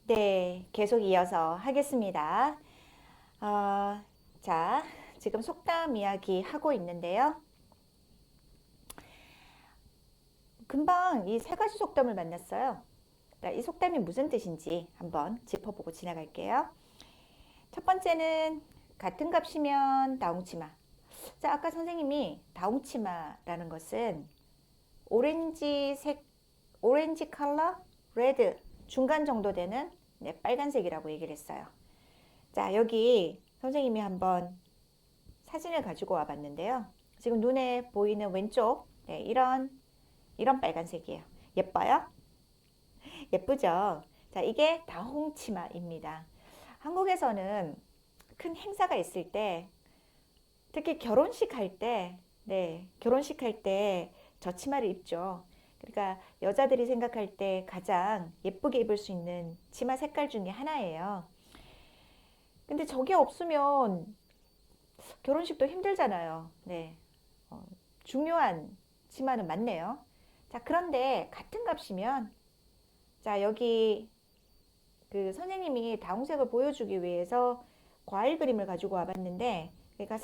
네, 계속 이어서 하겠습니다. 어, 자, 지금 속담 이야기 하고 있는데요. 금방 이 세 가지 속담을 만났어요. 이 속담이 무슨 뜻인지 한번 짚어보고 지나갈게요. 첫 번째는 같은 값이면 다웅치마. 자, 아까 선생님이 다웅치마라는 것은 오렌지색, 오렌지 컬러, 레드 중간 정도 되는 빨간색이라고 얘기를 했어요. 자, 여기 선생님이 한번 사진을 가지고 와 봤는데요. 지금 눈에 보이는 왼쪽, 이런 빨간색이에요. 예뻐요? 예쁘죠? 자, 이게 다홍치마입니다. 한국에서는 큰 행사가 있을 때, 특히 결혼식 할 때, 결혼식 할 때 저 치마를 입죠. 그러니까 여자들이 생각할 때 가장 예쁘게 입을 수 있는 치마 색깔 중에 하나예요. 근데 저게 없으면 결혼식도 힘들잖아요. 어, 중요한 치마는 맞네요. 자, 그런데 같은 값이면, 자, 여기 그 선생님이 다홍색을 보여주기 위해서 과일 그림을 가지고 와봤는데, 그러니까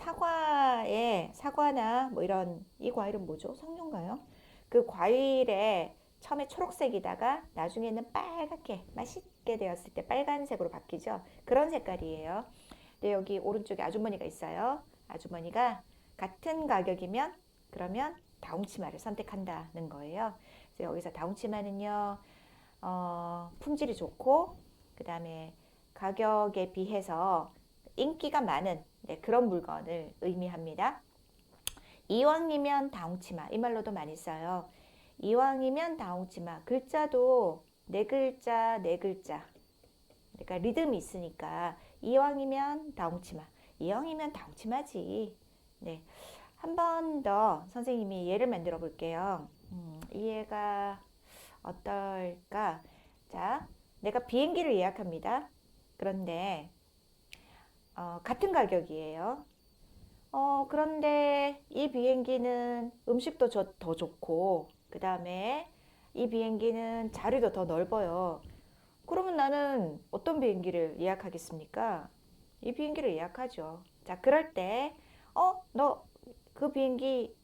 사과나 뭐 이런, 이 과일은 뭐죠? 석류인가요? 그 과일에 처음에 초록색이다가 나중에는 빨갛게 맛있게 되었을 때 빨간색으로 바뀌죠. 그런 색깔이에요. 근데 여기 오른쪽에 아주머니가 있어요. 아주머니가 같은 가격이면 그러면 다홍치마를 선택한다는 거예요. 그래서 여기서 다홍치마는요, 품질이 좋고 그 다음에 가격에 비해서 인기가 많은 그런 물건을 의미합니다. 이왕이면 다홍치마 이 말로도 많이 써요. 이왕이면 다홍치마 글자도 네 글자 네 글자 그러니까 리듬이 있으니까 이왕이면 다홍치마 이왕이면 다홍치마지. 네, 한 번 더 선생님이 예를 만들어 볼게요. 이해가 어떨까? 자, 내가 비행기를 예약합니다. 그런데 같은 가격이에요. 그런데 이 비행기는 음식도 더 좋고, 그 다음에 이 비행기는 자리도 더 넓어요. 그러면 나는 어떤 비행기를 예약하겠습니까? 이 비행기를 예약하죠. 자, 그럴 때, 너 그 비행기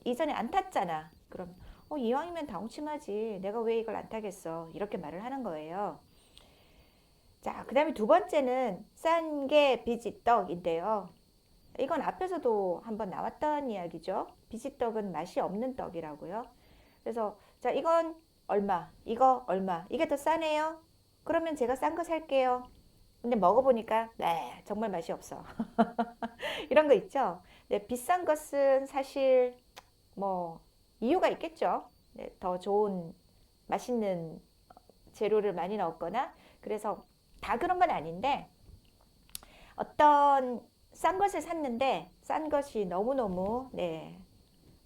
이전에 안 탔잖아. 그럼, 이왕이면 다홍치마지. 내가 왜 이걸 안 타겠어? 이렇게 말을 하는 거예요. 자, 그 다음에 두 번째는 싼 게 비지떡인데요. 이건 앞에서도 한번 나왔던 이야기죠. 비지떡은 맛이 없는 떡이라고요. 그래서, 자, 이건 얼마, 이거 얼마, 이게 더 싸네요. 그러면 제가 싼 거 살게요. 근데 먹어보니까, 네, 정말 맛이 없어. 이런 거 있죠. 네, 비싼 것은 사실 뭐 이유가 있겠죠. 네, 더 좋은 맛있는 재료를 많이 넣었거나 그래서 다 그런 건 아닌데 어떤 싼 것을 샀는데 싼 것이 너무너무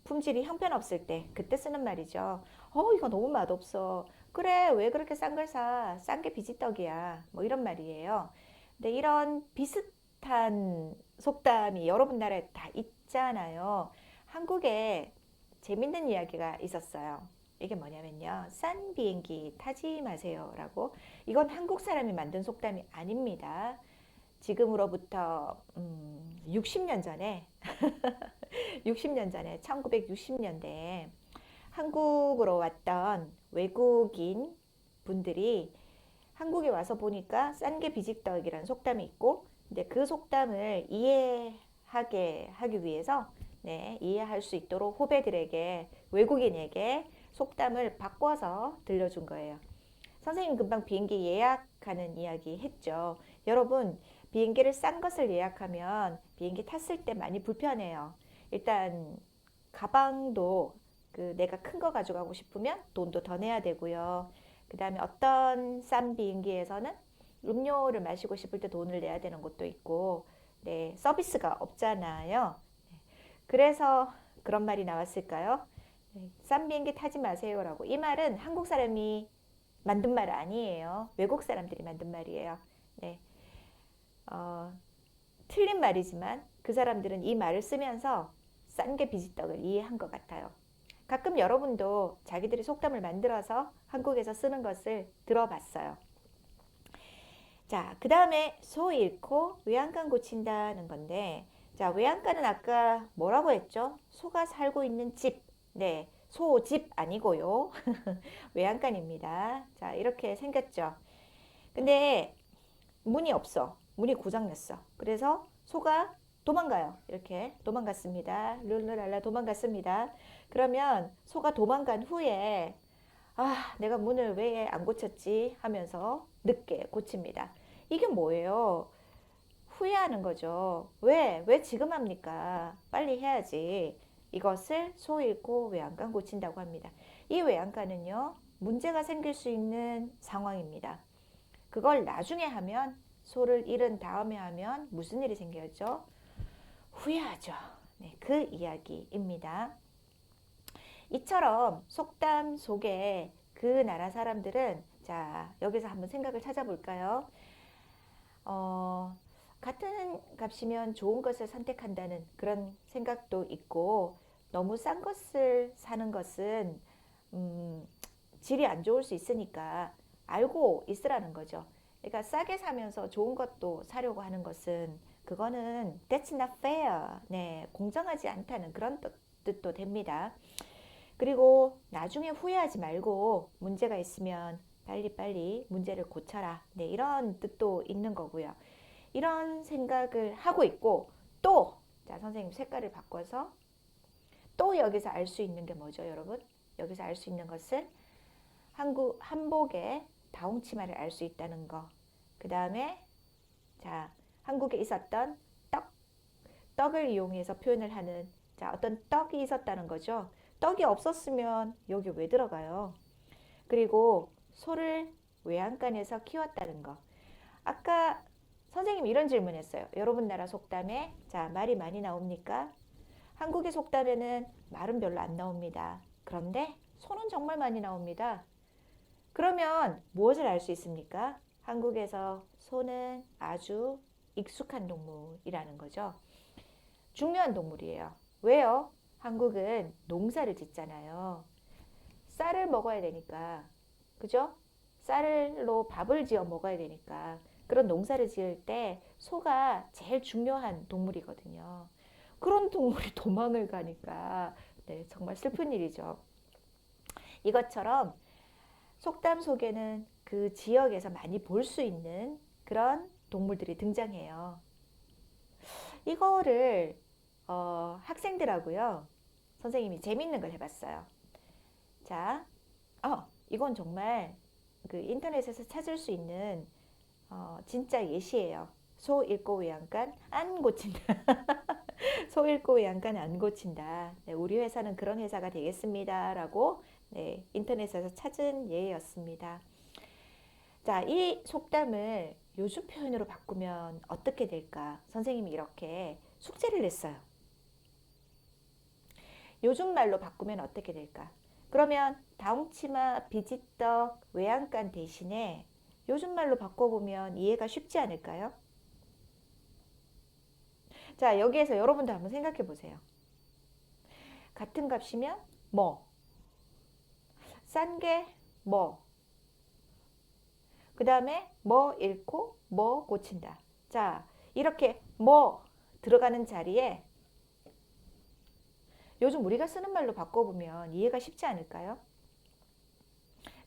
품질이 형편없을 때 그때 쓰는 말이죠. 이거 너무 맛없어. 그래, 왜 그렇게 싼 걸 사? 싼 게 비지떡이야. 뭐 이런 말이에요. 근데 이런 비슷한 속담이 여러분 나라에 다 있잖아요. 한국에 재밌는 이야기가 있었어요. 이게 뭐냐면요. 싼 비행기 타지 마세요라고. 이건 한국 사람이 만든 속담이 아닙니다. 지금으로부터 60년 전에 60년 전에 1960년대에 한국으로 왔던 외국인 분들이 한국에 와서 보니까 싼 게 비지떡이라는 속담이 있고 근데 그 속담을 이해하게 하기 위해서 이해할 수 있도록 후배들에게 외국인에게 속담을 바꿔서 들려준 거예요. 선생님 금방 비행기 예약하는 이야기 했죠. 여러분 비행기를 싼 것을 예약하면 비행기 탔을 때 많이 불편해요. 일단 가방도 내가 큰 거 가져가고 싶으면 돈도 더 내야 되고요. 그 다음에 어떤 싼 비행기에서는 음료를 마시고 싶을 때 돈을 내야 되는 것도 있고, 서비스가 없잖아요. 그래서 그런 말이 나왔을까요? 싼 비행기 타지 마세요라고. 이 말은 한국 사람이 만든 말 아니에요. 외국 사람들이 만든 말이에요. 네. 어, 틀린 말이지만 그 사람들은 이 말을 쓰면서 싼 게 비지떡을 이해한 것 같아요. 가끔 여러분도 자기들이 속담을 만들어서 한국에서 쓰는 것을 들어봤어요. 자, 그 다음에 소 잃고 외양간 고친다는 건데, 자, 외양간은 아까 뭐라고 했죠? 소가 살고 있는 집. 네, 소집 아니고요. 외양간입니다. 자, 이렇게 생겼죠. 근데 문이 없어. 문이 고장났어. 그래서 소가 도망가요. 이렇게 도망갔습니다. 룰루랄라 도망갔습니다. 그러면 소가 도망간 후에 아, 내가 문을 왜 안 고쳤지 하면서 늦게 고칩니다. 이게 뭐예요? 후회하는 거죠. 왜 지금 합니까? 빨리 해야지. 이것을 소 잃고 외양간 고친다고 합니다. 이 외양간은요, 문제가 생길 수 있는 상황입니다. 그걸 나중에 하면, 소를 잃은 다음에 하면 무슨 일이 생겨죠? 후회하죠. 네, 그 이야기입니다. 이처럼 속담 속에 그 나라 사람들은, 자, 여기서 한번 생각을 찾아볼까요? 어, 같은 값이면 좋은 것을 선택한다는 그런 생각도 있고, 너무 싼 것을 사는 것은 음, 질이 안 좋을 수 있으니까 알고 있으라는 거죠. 그러니까 싸게 사면서 좋은 것도 사려고 하는 것은 그거는 that's not fair. 네, 공정하지 않다는 그런 뜻도 됩니다. 그리고 나중에 후회하지 말고 문제가 있으면 빨리빨리 문제를 고쳐라. 네, 이런 뜻도 있는 거고요. 이런 생각을 하고 있고 또, 자, 선생님 색깔을 바꿔서 또 여기서 알 수 있는 게 뭐죠, 여러분? 여기서 알 수 있는 것은 한복의 다홍치마를 알 수 있다는 거. 그 다음에 자, 한국에 있었던 떡을 이용해서 표현을 하는, 자, 어떤 떡이 있었다는 거죠. 떡이 없었으면 여기 왜 들어가요? 그리고 소를 외양간에서 키웠다는 거. 아까 선생님 이런 질문했어요. 여러분 나라 속담에 자, 말이 많이 나옵니까? 한국의 속담에는 말은 별로 안 나옵니다. 그런데 소는 정말 많이 나옵니다. 그러면 무엇을 알 수 있습니까? 한국에서 소는 아주 익숙한 동물이라는 거죠. 중요한 동물이에요. 왜요? 한국은 농사를 짓잖아요. 쌀을 먹어야 되니까. 그죠? 쌀로 밥을 지어 먹어야 되니까. 그런 농사를 지을 때 소가 제일 중요한 동물이거든요. 그런 동물이 도망을 가니까 네, 정말 슬픈 일이죠. 이것처럼 속담 속에는 그 지역에서 많이 볼 수 있는 그런 동물들이 등장해요. 이거를 학생들하고요. 선생님이 재밌는 걸 해봤어요. 자, 이건 정말 그 인터넷에서 찾을 수 있는 진짜 예시예요. 소 잃고 외양간 안 고친다. 소 잃고 외양간 안 고친다. 네, 우리 회사는 그런 회사가 되겠습니다라고 네, 인터넷에서 찾은 예였습니다. 자, 이 속담을 요즘 표현으로 바꾸면 어떻게 될까? 선생님이 이렇게 숙제를 냈어요. 요즘 말로 바꾸면 어떻게 될까? 그러면 다홍치마, 비지떡, 외양간 대신에 요즘 말로 바꿔보면 이해가 쉽지 않을까요? 자, 여기에서 여러분도 한번 생각해 보세요. 같은 값이면 뭐, 싼 게 뭐, 그 다음에 뭐 잃고 뭐 고친다. 자, 이렇게 뭐 들어가는 자리에 요즘 우리가 쓰는 말로 바꿔보면 이해가 쉽지 않을까요?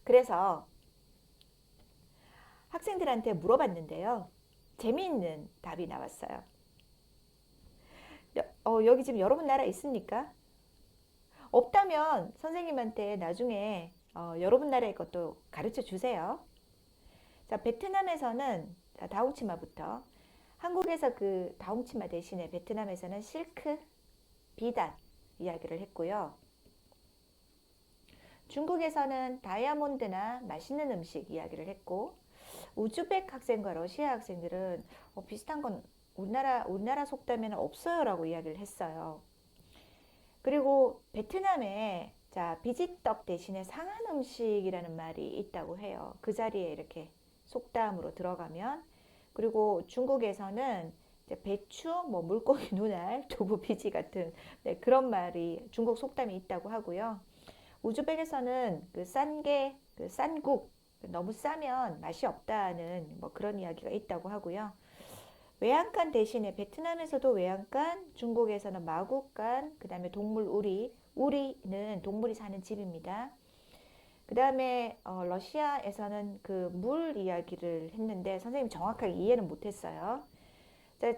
그래서 학생들한테 물어봤는데요. 재미있는 답이 나왔어요. 여기 지금 여러분 나라 있습니까? 없다면 선생님한테 나중에 여러분 나라의 것도 가르쳐 주세요. 자, 베트남에서는 자, 다홍치마부터 한국에서 그 다홍치마 대신에 베트남에서는 실크, 비단 이야기를 했고요. 중국에서는 다이아몬드나 맛있는 음식 이야기를 했고 우즈벡 학생과 러시아 학생들은 비슷한 건 우리나라 속담에는 없어요라고 이야기를 했어요. 그리고 베트남에 자, 비지떡 대신에 상한 음식이라는 말이 있다고 해요. 그 자리에 이렇게 속담으로 들어가면. 그리고 중국에서는 배추, 뭐 물고기 눈알, 두부 비지 같은 네, 그런 말이 중국 속담이 있다고 하고요. 우즈벡에서는 그 싼게 그 싼국 너무 싸면 맛이 없다는 뭐 그런 이야기가 있다고 하고요. 외양간 대신에 베트남에서도 외양간, 중국에서는 마구간, 그 다음에 동물 우리, 우리는 동물이 사는 집입니다. 그 다음에 러시아에서는 그 물 이야기를 했는데 선생님 정확하게 이해는 못했어요.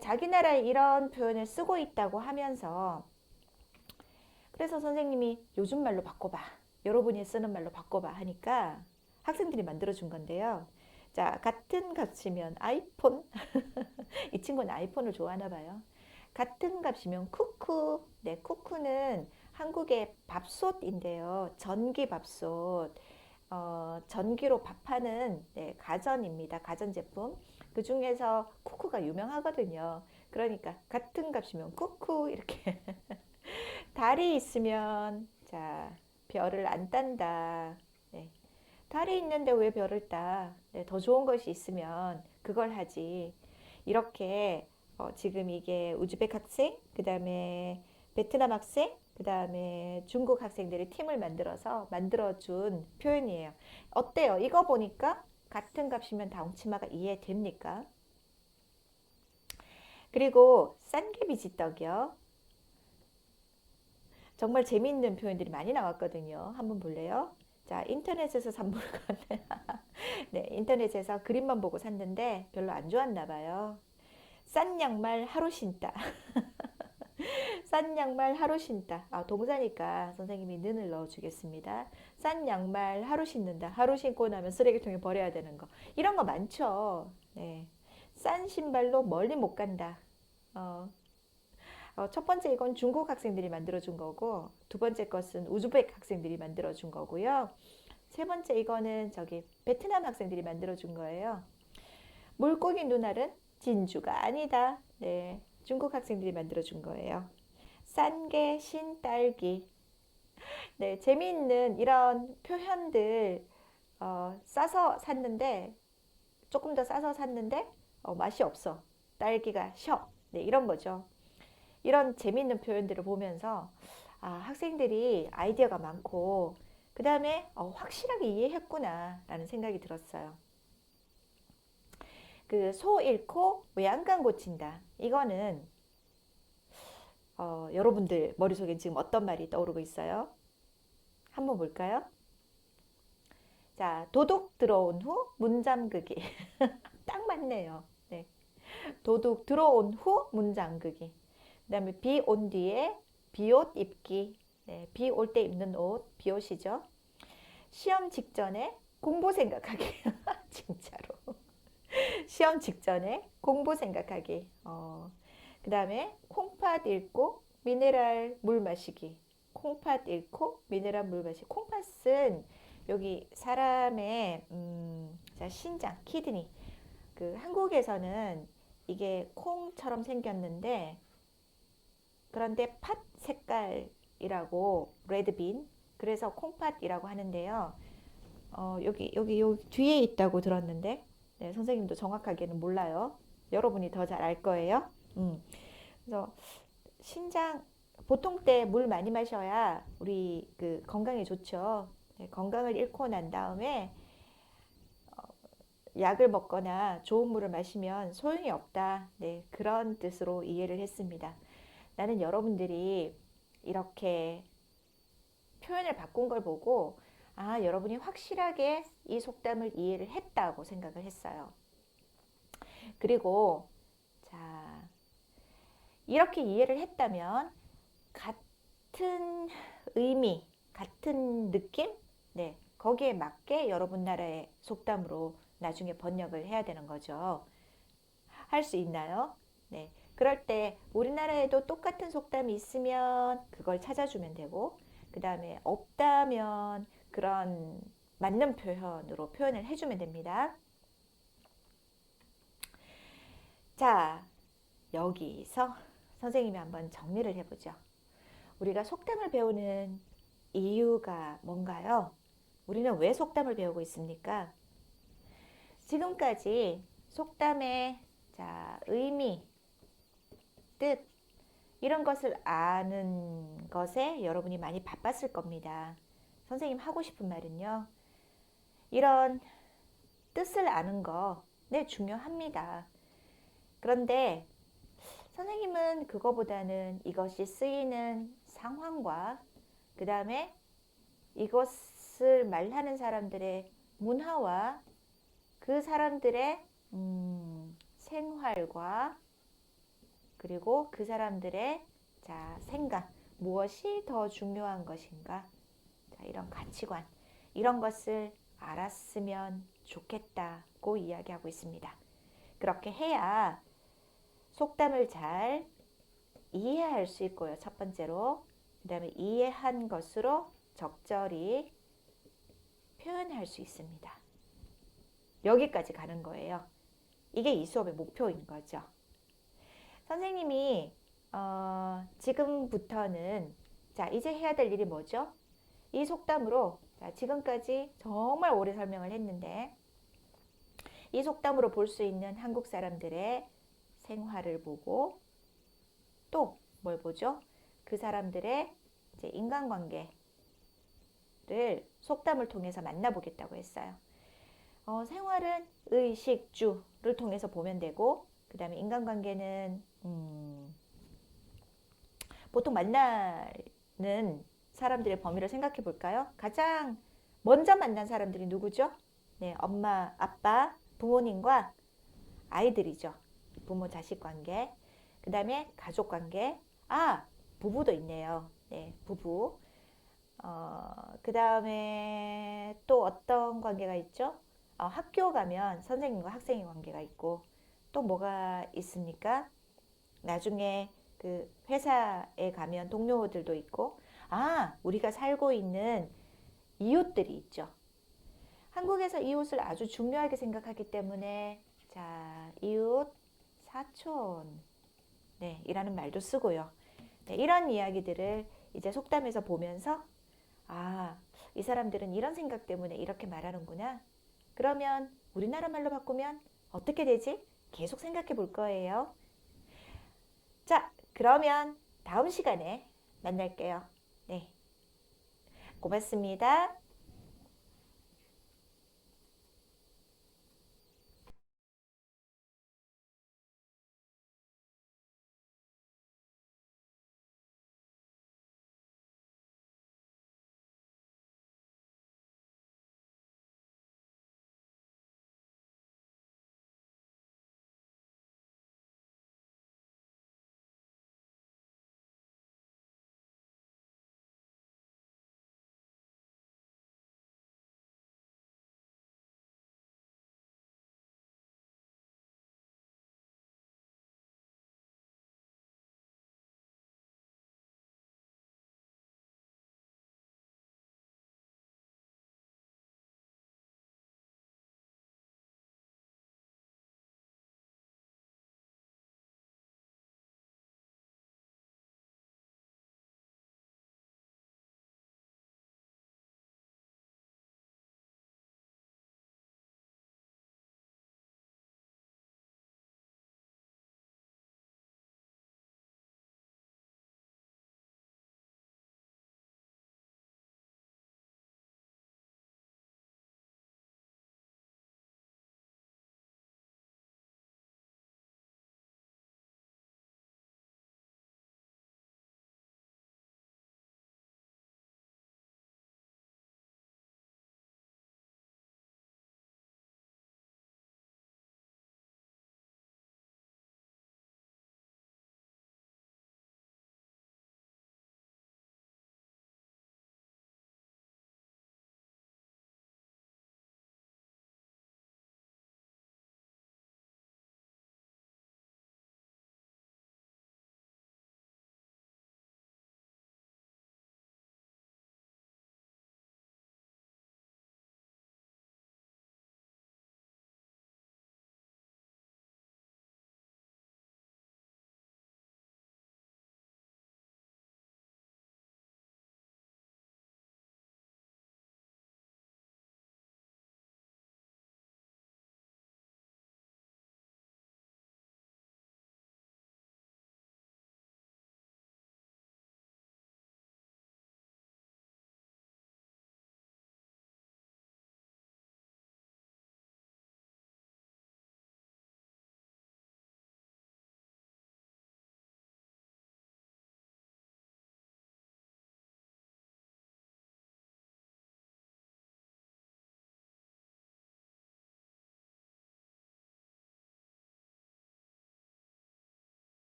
자기 나라에 이런 표현을 쓰고 있다고 하면서 그래서 선생님이 요즘 말로 바꿔봐. 여러분이 쓰는 말로 바꿔봐 하니까 학생들이 만들어준 건데요. 자, 같은 값이면 아이폰. 이 친구는 아이폰을 좋아하나 봐요. 같은 값이면 쿠쿠. 네, 쿠쿠는 한국의 밥솥인데요. 전기 밥솥. 전기로 밥하는 네, 가전입니다. 가전제품. 그 중에서 쿠쿠가 유명하거든요. 그러니까 같은 값이면 쿠쿠 이렇게 달이 있으면 자 별을 안 딴다. 네. 달이 있는데 왜 별을 따? 네, 더 좋은 것이 있으면 그걸 하지. 이렇게 지금 이게 우즈벡 학생, 그 다음에 베트남 학생, 그 다음에 중국 학생들이 팀을 만들어서 만들어준 표현이에요. 어때요? 이거 보니까 같은 값이면 다홍치마가 이해됩니까? 그리고 싼개비지떡이요. 정말 재미있는 표현들이 많이 나왔거든요. 한번 볼래요? 자, 인터넷에서 산 물건. 네, 인터넷에서 그림만 보고 샀는데 별로 안 좋았나 봐요. 싼 양말 하루 신다. 싼 양말 하루 신다. 아, 동사니까 선생님이 는을 넣어주겠습니다. 싼 양말 하루 신는다. 하루 신고 나면 쓰레기통에 버려야 되는 거. 이런 거 많죠. 네. 싼 신발로 멀리 못 간다. 어, 첫 번째 이건 중국 학생들이 만들어준 거고, 두 번째 것은 우즈벡 학생들이 만들어준 거고요. 세 번째 이거는 저기 베트남 학생들이 만들어준 거예요. 물고기 눈알은 진주가 아니다. 네, 중국 학생들이 만들어준 거예요. 싼 게 신딸기. 네, 재미있는 이런 표현들 싸서 샀는데 조금 더 싸서 샀는데 맛이 없어. 딸기가 셔. 네, 이런 거죠. 이런 재미있는 표현들을 보면서 학생들이 아이디어가 많고 그 다음에 확실하게 이해했구나 라는 생각이 들었어요. 그 소 잃고 외양간 고친다. 이거는 여러분들 머릿속에 지금 어떤 말이 떠오르고 있어요? 한번 볼까요? 자, 도둑 들어온 후 문 잠그기. 딱 맞네요. 네. 도둑 들어온 후 문 잠그기. 그 다음에 비 온 뒤에 비옷 입기. 네, 비 올 때 입는 옷, 비옷이죠. 시험 직전에 공부 생각하기. 진짜로. 시험 직전에 공부 생각하기. 그 다음에 콩팥 읽고 미네랄 물 마시기. 콩팥 잃고 미네랄 물 마시기. 콩팥은 여기 사람의 자, 신장, 키드니. 그 한국에서는 이게 콩처럼 생겼는데 그런데 팥 색깔이라고 레드빈. 그래서 콩팥이라고 하는데요. 여기 뒤에 있다고 들었는데 네, 선생님도 정확하게는 몰라요. 여러분이 더 잘 알 거예요. 그래서 신장 보통 때 물 많이 마셔야 우리 그 건강에 좋죠. 네, 건강을 잃고 난 다음에 약을 먹거나 좋은 물을 마시면 소용이 없다. 네, 그런 뜻으로 이해를 했습니다. 나는 여러분들이 이렇게 표현을 바꾼 걸 보고 여러분이 확실하게 이 속담을 이해를 했다고 생각을 했어요. 그리고 자, 이렇게 이해를 했다면 같은 의미, 같은 느낌? 네, 거기에 맞게 여러분 나라의 속담으로 나중에 번역을 해야 되는 거죠. 할 수 있나요? 네. 그럴 때 우리나라에도 똑같은 속담이 있으면 그걸 찾아주면 되고, 그 다음에 없다면 그런 맞는 표현으로 표현을 해주면 됩니다. 자, 여기서 선생님이 한번 정리를 해보죠. 우리가 속담을 배우는 이유가 뭔가요? 우리는 왜 속담을 배우고 있습니까? 지금까지 속담의 자, 의미, 뜻, 이런 것을 아는 것에 여러분이 많이 바빴을 겁니다. 선생님 하고 싶은 말은요. 이런 뜻을 아는 거, 네, 중요합니다. 그런데 선생님은 그거보다는 이것이 쓰이는 상황과 그 다음에 이것을 말하는 사람들의 문화와 그 사람들의 생활과 그리고 그 사람들의 자, 생각, 무엇이 더 중요한 것인가? 자, 이런 가치관, 이런 것을 알았으면 좋겠다고 이야기하고 있습니다. 그렇게 해야 속담을 잘 이해할 수 있고요. 첫 번째로. 그 다음에 이해한 것으로 적절히 표현할 수 있습니다. 여기까지 가는 거예요. 이게 이 수업의 목표인 거죠. 선생님이 지금부터는 자, 이제 해야 될 일이 뭐죠? 이 속담으로 자, 지금까지 정말 오래 설명을 했는데 이 속담으로 볼 수 있는 한국 사람들의 생활을 보고 또 뭘 보죠? 그 사람들의 이제 인간관계를 속담을 통해서 만나보겠다고 했어요. 생활은 의식주를 통해서 보면 되고 그 다음에 인간관계는 보통 만나는 사람들의 범위를 생각해 볼까요? 가장 먼저 만난 사람들이 누구죠? 네, 엄마, 아빠, 부모님과 아이들이죠. 부모 자식 관계. 그 다음에 가족 관계. 아, 부부도 있네요. 네, 부부. 그 다음에 또 어떤 관계가 있죠? 학교 가면 선생님과 학생의 관계가 있고 또 뭐가 있습니까? 나중에 그 회사에 가면 동료들도 있고 우리가 살고 있는 이웃들이 있죠. 한국에서 이웃을 아주 중요하게 생각하기 때문에 자, 이웃, 사촌 네, 이라는 말도 쓰고요. 네, 이런 이야기들을 이제 속담에서 보면서 이 사람들은 이런 생각 때문에 이렇게 말하는구나. 그러면 우리나라 말로 바꾸면 어떻게 되지? 계속 생각해 볼 거예요. 자, 그러면 다음 시간에 만날게요. 네, 고맙습니다.